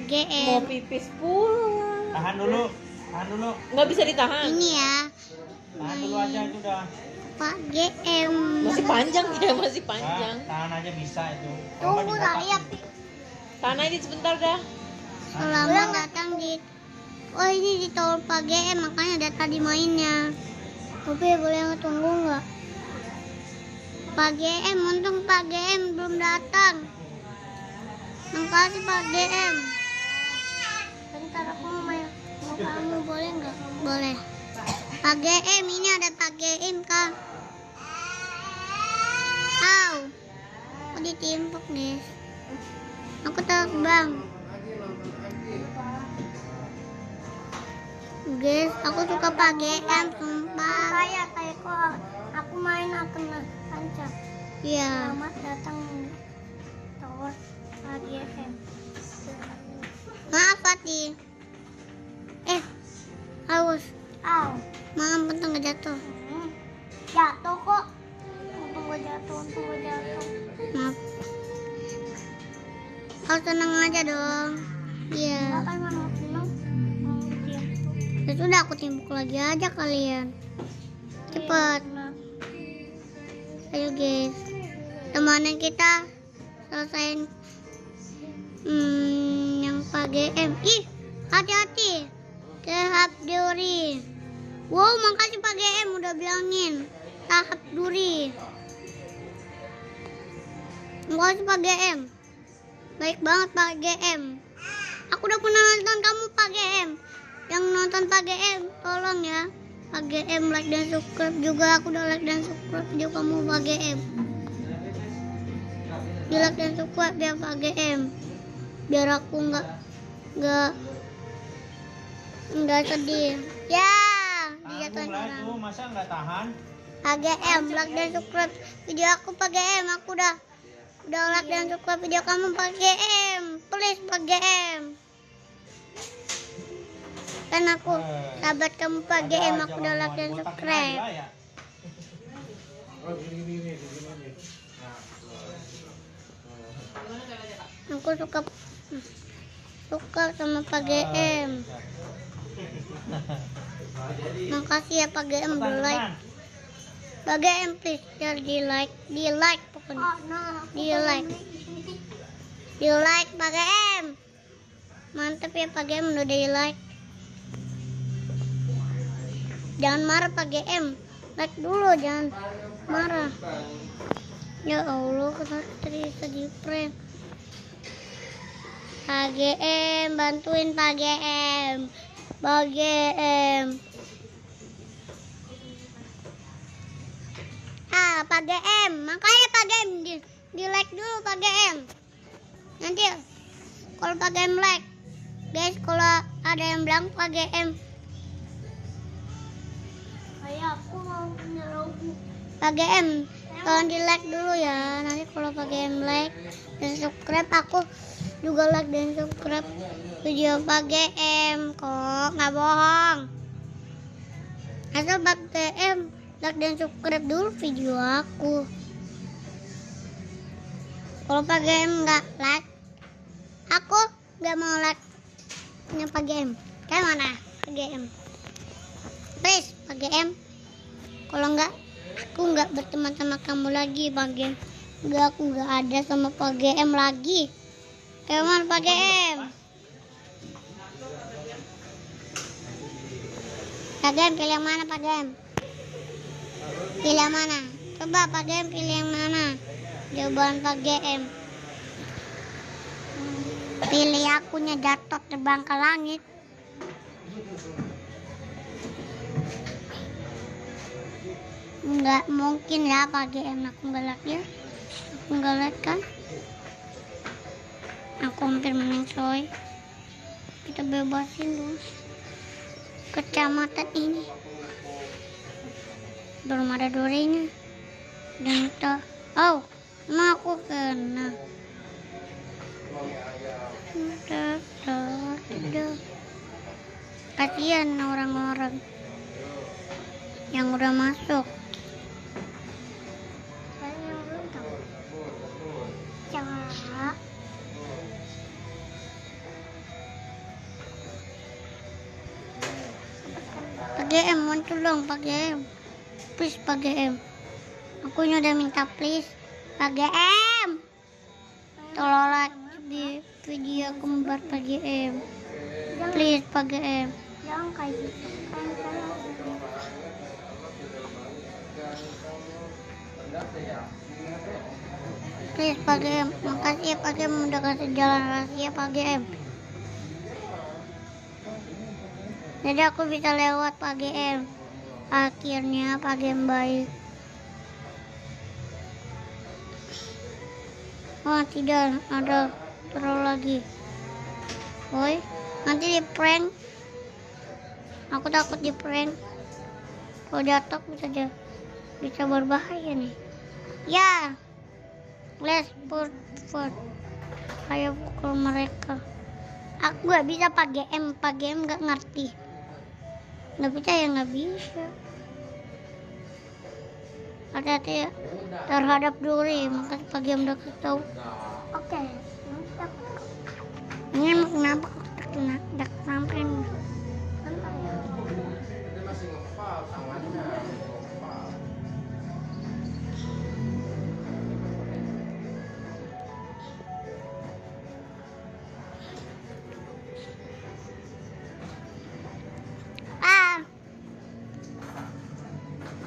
Mau GM. pipis pula. Tahan dulu. Nggak bisa ditahan. Ini ya. Tahan dulu aja itu udah. Pak GM. Masih panjang ya, masih panjang. Tahan aja bisa itu. Tunggu saya. Tahan aja sebentar dah. Selama datang di oh ini di tol Pak GM, makanya ada tadi mainnya. Tapi boleh tunggu nggak? Pak GM, untung Pak GM belum datang. Makasih Pak GM. Bentar aku mau main. Mau kamu boleh nggak? Boleh. Pak GM, ini ada Pak GM kak. Au, aku ditimpuk guys. Aku terbang. Guys, aku suka Pak GM, sumpah. Saya kok aku main akan lancar. Iya. Selamat datang tower Pak GM. Maaf Fatih. Haus. Maaf, untung gak jatuh. Jatuh kok. Untung gak jatuh. Maaf. Harus tenang aja dong. Iya. Ya sudah, aku timpuk lagi aja kalian. Cepet. Ayo guys. Temenin kita selesain yang Pak GM. Ih, hati-hati. Tahap duri. Wow, makasih Pak GM udah bilangin. Tahap duri. Makasih Pak GM. Baik banget Pak GM. Aku udah pernah nonton kamu Pak GM. Yang nonton Pak GM, tolong ya Pak GM like dan subscribe juga. Aku udah like dan subscribe video kamu Pak GM. Di like dan subscribe ya Pak GM, biar aku nggak sedih ya. Dijatuhin orang. Itu masa nggak tahan? Pak GM like dan subscribe video aku Pak GM. Aku udah like dan subscribe video kamu Pak GM. Please Pak GM. Kan aku sahabat kamu Pak GM, aku udah like dan subscribe. Aku suka sama Pak GM. Makasih ya Pak GM udah like. Pak GM please share, di like pokoknya. Di like Pak GM. Mantap ya Pak GM udah di like. Jangan marah Pak GM. Like dulu, jangan marah. Ya Allah, kenapa terisa di prank. Pak GM, bantuin Pak GM. Pak GM. Pak GM, makanya Pak GM di like dulu Pak GM. Nanti kalau Pak GM like, guys, kalau ada yang bilang Pak GM, kayak aku mau punya logo. Pak GM, tolong di like dulu ya. Nanti kalau Pak GM like dan subscribe, aku juga like dan subscribe video Pak GM kok, nggak bohong. Asal Pak GM like dan subscribe dulu video aku. Kalau Pak GM nggak like, aku nggak mau like punya Pak GM. Kayak mana Pak GM? Please Pak GM. Kalau nggak, aku nggak berteman sama kamu lagi Pak GM. Aku nggak ada sama Pak GM lagi. Kayak mana Pak GM? Pak GM pilih yang mana Pak GM? Pilih yang mana? Coba Pak GM pilih yang mana? Jawaban Pak GM. Pilih akunya jatuh terbang ke langit. Nggak mungkin ya Pak GM, aku nggak like ya. Aku nggak like kan. Aku hampir menang coy. Kita bebasin dulu kecamatan ini. Belum ada durinya. Dan itu, oh, emang aku kena. Kasihan orang-orang yang udah masuk. Pak GM, muncul dong Pak GM. Please Pak GM. Aku udah minta please Pak GM. Tolonglah di video kembar Pak GM. Please Pak GM. Jangan kayak gitu. Please Pak GM. Makasih ya Pak GM udah kasih jalan rahasia Pak GM. Jadi aku bisa lewat Pak GM. Akhirnya Pak GM baik. Oh tidak, ada troll lagi. Woi, nanti di prank. Aku takut di prank. Kalau jatuh bisa berbahaya nih. Ya, let's put. Ayo pukul mereka. Aku gak bisa Pak GM gak ngerti. Gak bisa ya gak bisa. Hati-hati ya terhadap duri. Makasih Pak GM udah kasih tahu. Oke. Ini emang kenapa udah sampai nih.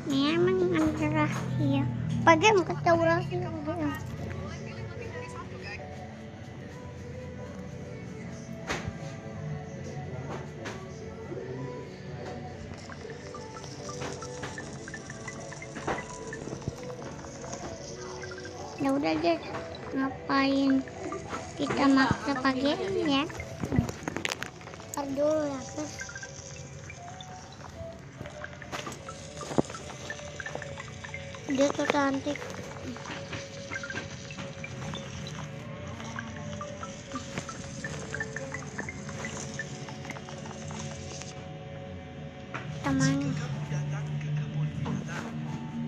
Ini emang antara rahasia. Pak GM ketahui rahasia Pak GM. Ya udah guys, ngapain kita maksa Pak GM ya? Ntar dulu ya guys. Dia tuh cantik. Teman.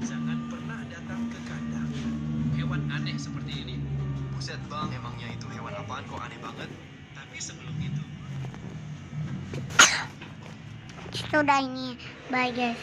Jangan pernah datang ke kandang. Hewan aneh seperti ini. Buset bang, emangnya itu hewan apaan kok aneh banget? Tapi sebelum itu. Sudah ini, bye guys.